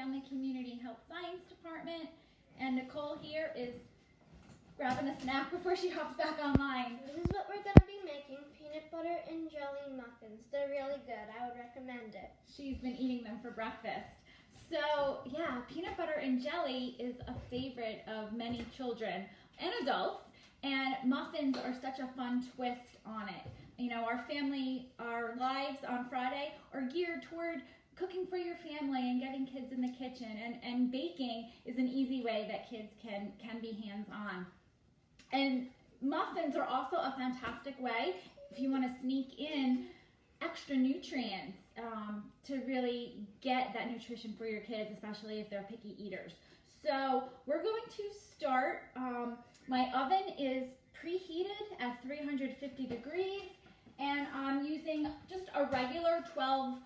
Family Community Health Science Department. And Nicole here is grabbing a snack before she hops back online. This is what we're going to be making, peanut butter and jelly muffins. They're really good. I would recommend it. She's been eating them for breakfast. So yeah, peanut butter and jelly is a favorite of many children and adults. And muffins are such a fun twist on it. You know, our lives on Friday are geared toward cooking for your family and getting kids in the kitchen. And baking is an easy way that kids can be hands-on. And muffins are also a fantastic way if you want to sneak in extra nutrients to really get that nutrition for your kids, especially if they're picky eaters. So we're going to start. My oven is preheated at 350 degrees, and I'm using just a regular 12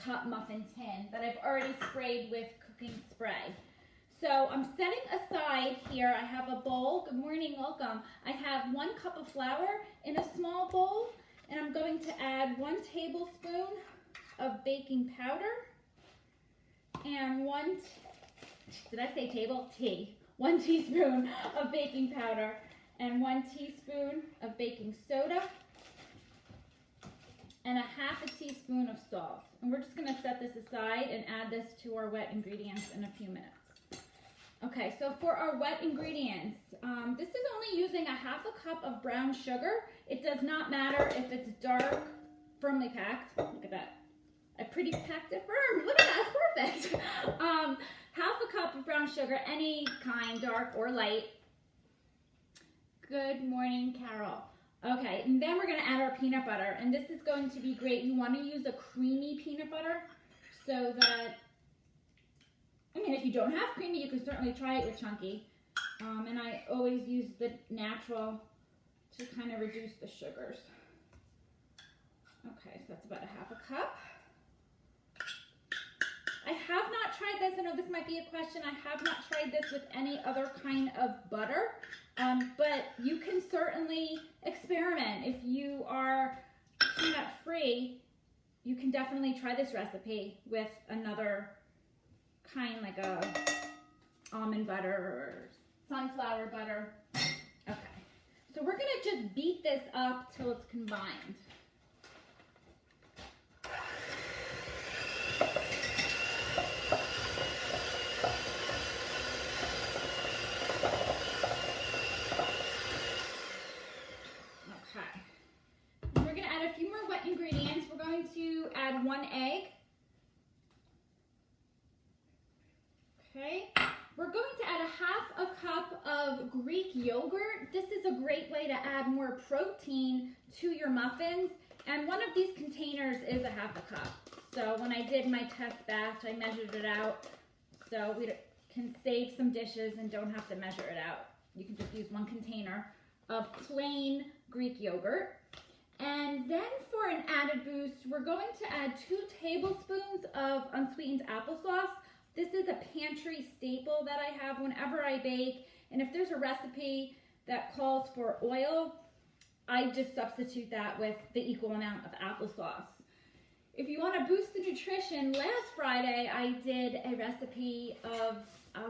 cup muffin tin that I've already sprayed with cooking spray. So I'm setting aside here, I have a bowl. Good morning, welcome. I have 1 cup of flour in a small bowl, and I'm going to add 1 tablespoon of baking powder and 1 teaspoon of baking powder and 1 teaspoon of baking soda and 1/2 teaspoon of salt. And we're just going to set this aside and add this to our wet ingredients in a few minutes. Okay, so for our wet ingredients, this is only using 1/2 cup of brown sugar. It does not matter if it's dark, firmly packed. Look at that. I pretty packed it firm. Look at that, it's perfect. 1/2 cup of brown sugar, any kind, dark or light. Good morning, Carol. Okay, and then we're going to add our peanut butter, and this is going to be great. You want to use a creamy peanut butter so that, I mean, if you don't have creamy, you can certainly try it with chunky. And I always use the natural to kind of reduce the sugars. Okay, so that's about 1/2 cup. I have not tried this. I know this might be a question. I have not tried this with any other kind of butter, but you can certainly experiment. If you are peanut free, you can definitely try this recipe with another kind, like a almond butter or sunflower butter. Okay, so we're gonna just beat this up till it's combined. Ingredients. We're going to add 1 egg. Okay. We're going to add 1/2 cup of Greek yogurt. This is a great way to add more protein to your muffins. And one of these containers is 1/2 cup. So when I did my test batch, I measured it out so we can save some dishes and don't have to measure it out. You can just use 1 container of plain Greek yogurt. And then for an added boost, we're going to add 2 tablespoons of unsweetened applesauce. This is a pantry staple that I have whenever I bake. And if there's a recipe that calls for oil, I just substitute that with the equal amount of applesauce. If you want to boost the nutrition, last Friday I did a recipe of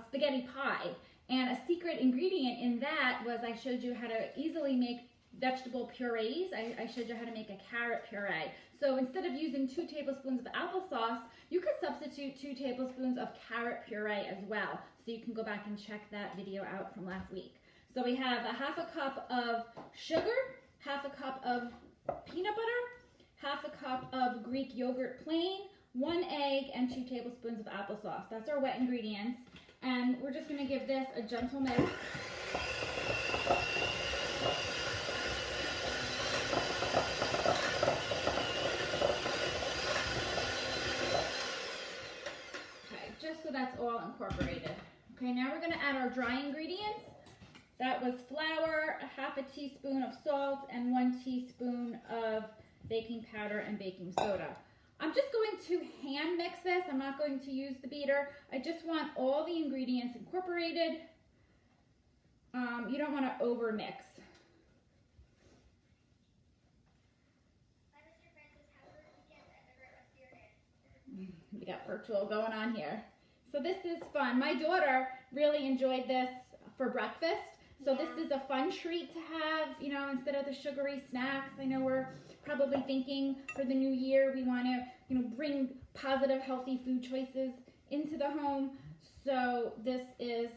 spaghetti pie. And a secret ingredient in that was I showed you how to easily make vegetable purees. I showed you how to make a carrot puree. So instead of using 2 tablespoons of applesauce, you could substitute 2 tablespoons of carrot puree as well. So you can go back and check that video out from last week. So we have 1/2 cup of sugar, 1/2 cup of peanut butter, 1/2 cup of Greek yogurt plain, 1 egg, and 2 tablespoons of applesauce. That's our wet ingredients. And we're just going to give this a gentle mix. So that's all incorporated. Okay, now we're going to add our dry ingredients. That was flour, 1/2 teaspoon of salt, and 1 teaspoon of baking powder and baking soda. I'm just going to hand mix this. I'm not going to use the beater. I just want all the ingredients incorporated. You don't want to over mix. We got virtual going on here. So this is fun. My daughter really enjoyed this for breakfast. So this is a fun treat to have, you know, instead of the sugary snacks. I know we're probably thinking for the new year we want to, you know, bring positive, healthy food choices into the home. So this is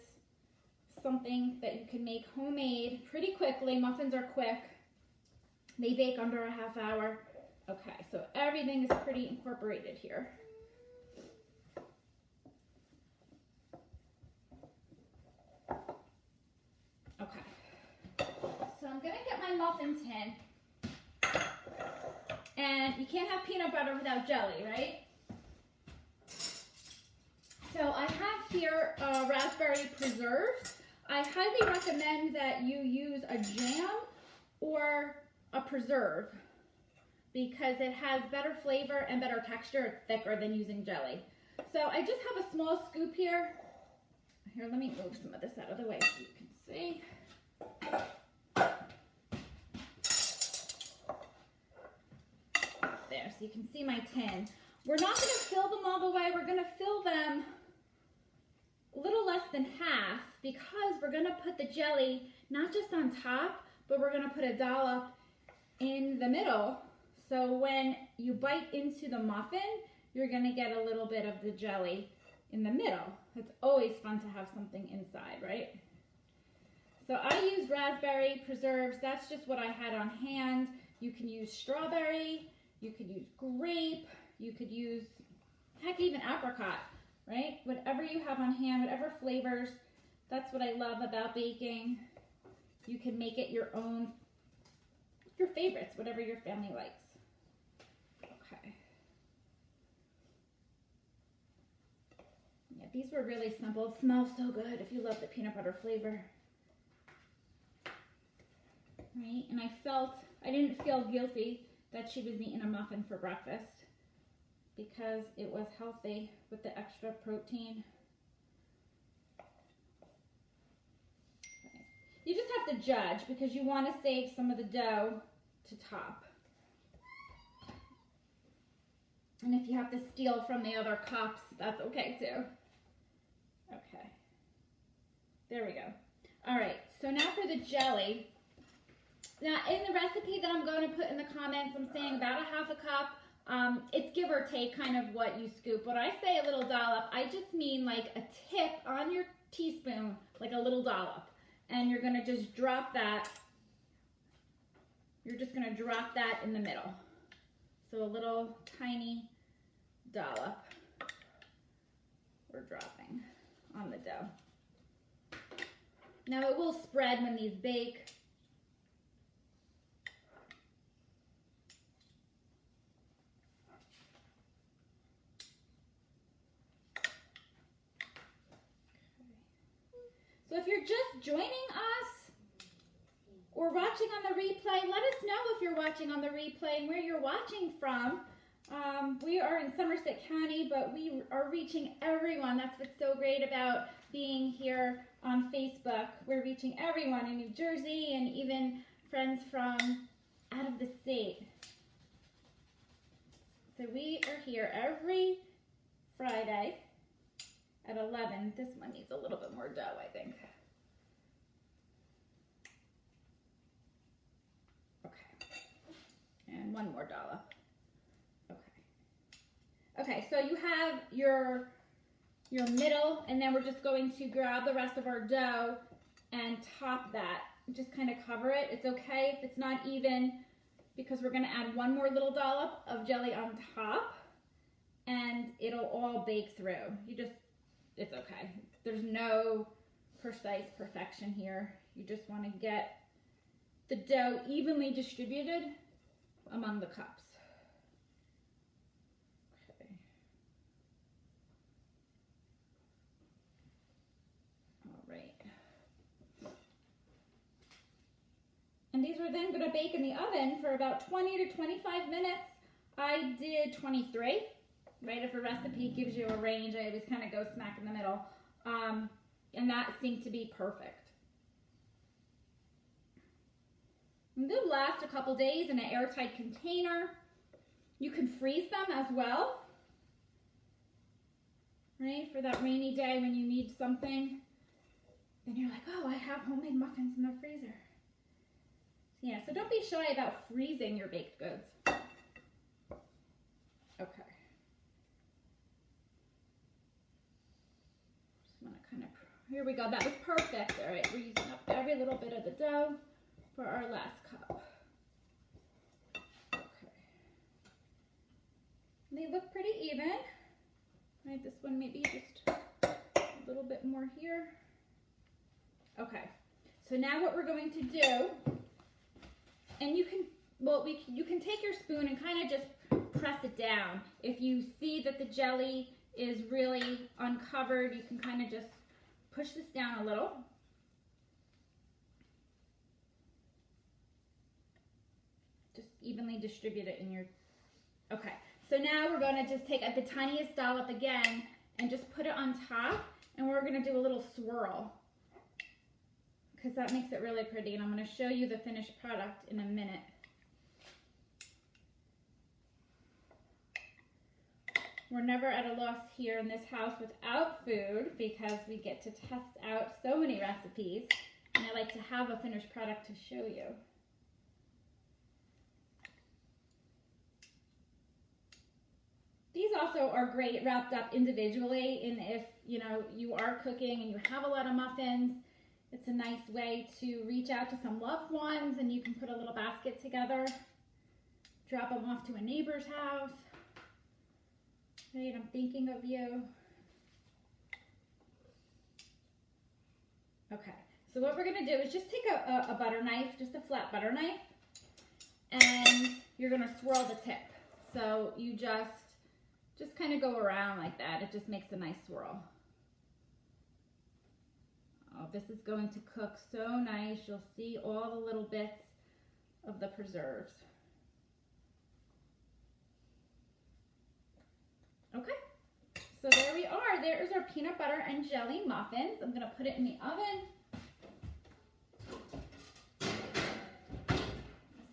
something that you can make homemade pretty quickly. Muffins are quick. They bake under a half hour. Okay, so everything is pretty incorporated here. Okay, so I'm gonna get my muffin tin. And you can't have peanut butter without jelly, right? So I have here raspberry preserves. I highly recommend that you use a jam or a preserve because it has better flavor and better texture. It's thicker than using jelly. So I just have a small scoop here. Here, let me move some of this out of the way so you can see. There, so you can see my tin. We're not going to fill them all the way. We're going to fill them a little less than half because we're going to put the jelly not just on top, but we're going to put a dollop in the middle. So when you bite into the muffin, you're going to get a little bit of the jelly in the middle. It's always fun to have something inside, right? So I use raspberry preserves. That's just what I had on hand. You can use strawberry, you could use grape, you could use, heck, even apricot, right? Whatever you have on hand, whatever flavors. That's what I love about baking. You can make it your own, your favorites, whatever your family likes. Okay. Yeah, these were really simple. It smells so good if you love the peanut butter flavor. Right, and I didn't feel guilty that she was eating a muffin for breakfast because it was healthy with the extra protein. Okay. You just have to judge because you want to save some of the dough to top. And if you have to steal from the other cups, that's okay too. Okay, there we go. All right, so now for the jelly. Now, in the recipe that I'm going to put in the comments, I'm saying about a half a cup. It's give or take kind of what you scoop. When I say a little dollop, I just mean like a tip on your teaspoon, like a little dollop. And you're going to just drop that. You're just going to drop that in the middle. So a little tiny dollop we're dropping on the dough. Now, it will spread when these bake. So if you're just joining us or watching on the replay, let us know if you're watching on the replay and where you're watching from. We are in Somerset County, but we are reaching everyone. That's what's so great about being here on Facebook. We're reaching everyone in New Jersey and even friends from out of the state. So we are here every Friday at 11. This one needs a little bit more dough, I think. Okay. And one more dollop. Okay. Okay, so you have your middle, and then we're just going to grab the rest of our dough and top that. Just kind of cover it. It's okay if it's not even because we're going to add one more little dollop of jelly on top, and it'll all bake through. It's okay. There's no precise perfection here. You just want to get the dough evenly distributed among the cups. Okay. All right. And these are then going to bake in the oven for about 20 to 25 minutes. I did 23. Right, if a recipe gives you a range, I always kind of go smack in the middle. And that seemed to be perfect. And they'll last a couple days in an airtight container. You can freeze them as well. right? For that rainy day when you need something. Then you're like, oh, I have homemade muffins in the freezer. Yeah, so don't be shy about freezing your baked goods. Okay. Just want to kind of, here we go. That was perfect. All right, we're using up every little bit of the dough for our last cup. Okay. They look pretty even. Right, this one maybe just a little bit more here. Okay, so now what we're going to do, and you can, well, you can take your spoon and kind of just press it down. If you see that the jelly is really uncovered, you can kind of just push this down a little. Just evenly distribute it in your, okay. So now we're going to just take the tiniest dollop again and just put it on top, and we're going to do a little swirl because that makes it really pretty, and I'm going to show you the finished product in a minute. We're never at a loss here in this house without food because we get to test out so many recipes, and I like to have a finished product to show you. These also are great wrapped up individually, and if you are cooking and you have a lot of muffins, it's a nice way to reach out to some loved ones, and you can put a little basket together, drop them off to a neighbor's house. Right, I'm thinking of you. Okay, so what we're gonna do is just take a butter knife, just a flat butter knife, and you're gonna swirl the tip. So you just kind of go around like that. It just makes a nice swirl. Oh, this is going to cook so nice. You'll see all the little bits of the preserves. Okay, so there we are. There's our peanut butter and jelly muffins. I'm gonna put it in the oven.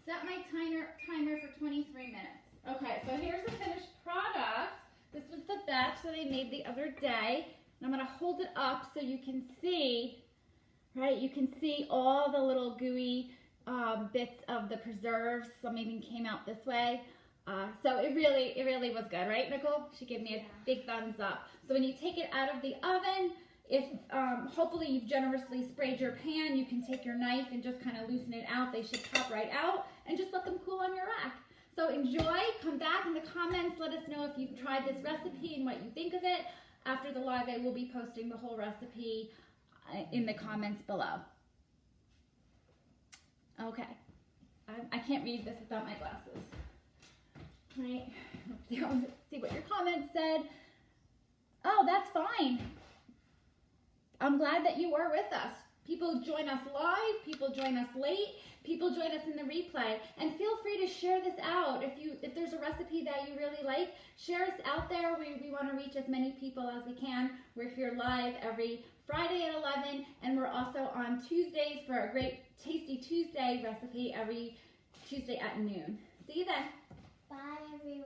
Set my timer for 23 minutes. Okay, so here's the finished product. This was the batch that I made the other day. And I'm gonna hold it up so you can see, right? You can see all the little gooey bits of the preserves. Some even came out this way. So it really was good, right, Nicole? She gave me a big thumbs up. So when you take it out of the oven, if hopefully you've generously sprayed your pan, you can take your knife and just kind of loosen it out. They should pop right out, and just let them cool on your rack. So enjoy, come back in the comments, let us know if you've tried this recipe and what you think of it. After the live, I will be posting the whole recipe in the comments below. Okay, I can't read this without my glasses. Right, let's see what your comments said. Oh, that's fine. I'm glad that you are with us. People join us live, people join us late, people join us in the replay, and feel free to share this out. If there's a recipe that you really like, share us out there. We want to reach as many people as we can. We're here live every Friday at 11, and we're also on Tuesdays for a great Tasty Tuesday recipe every Tuesday at noon. See you then. Bye, everyone.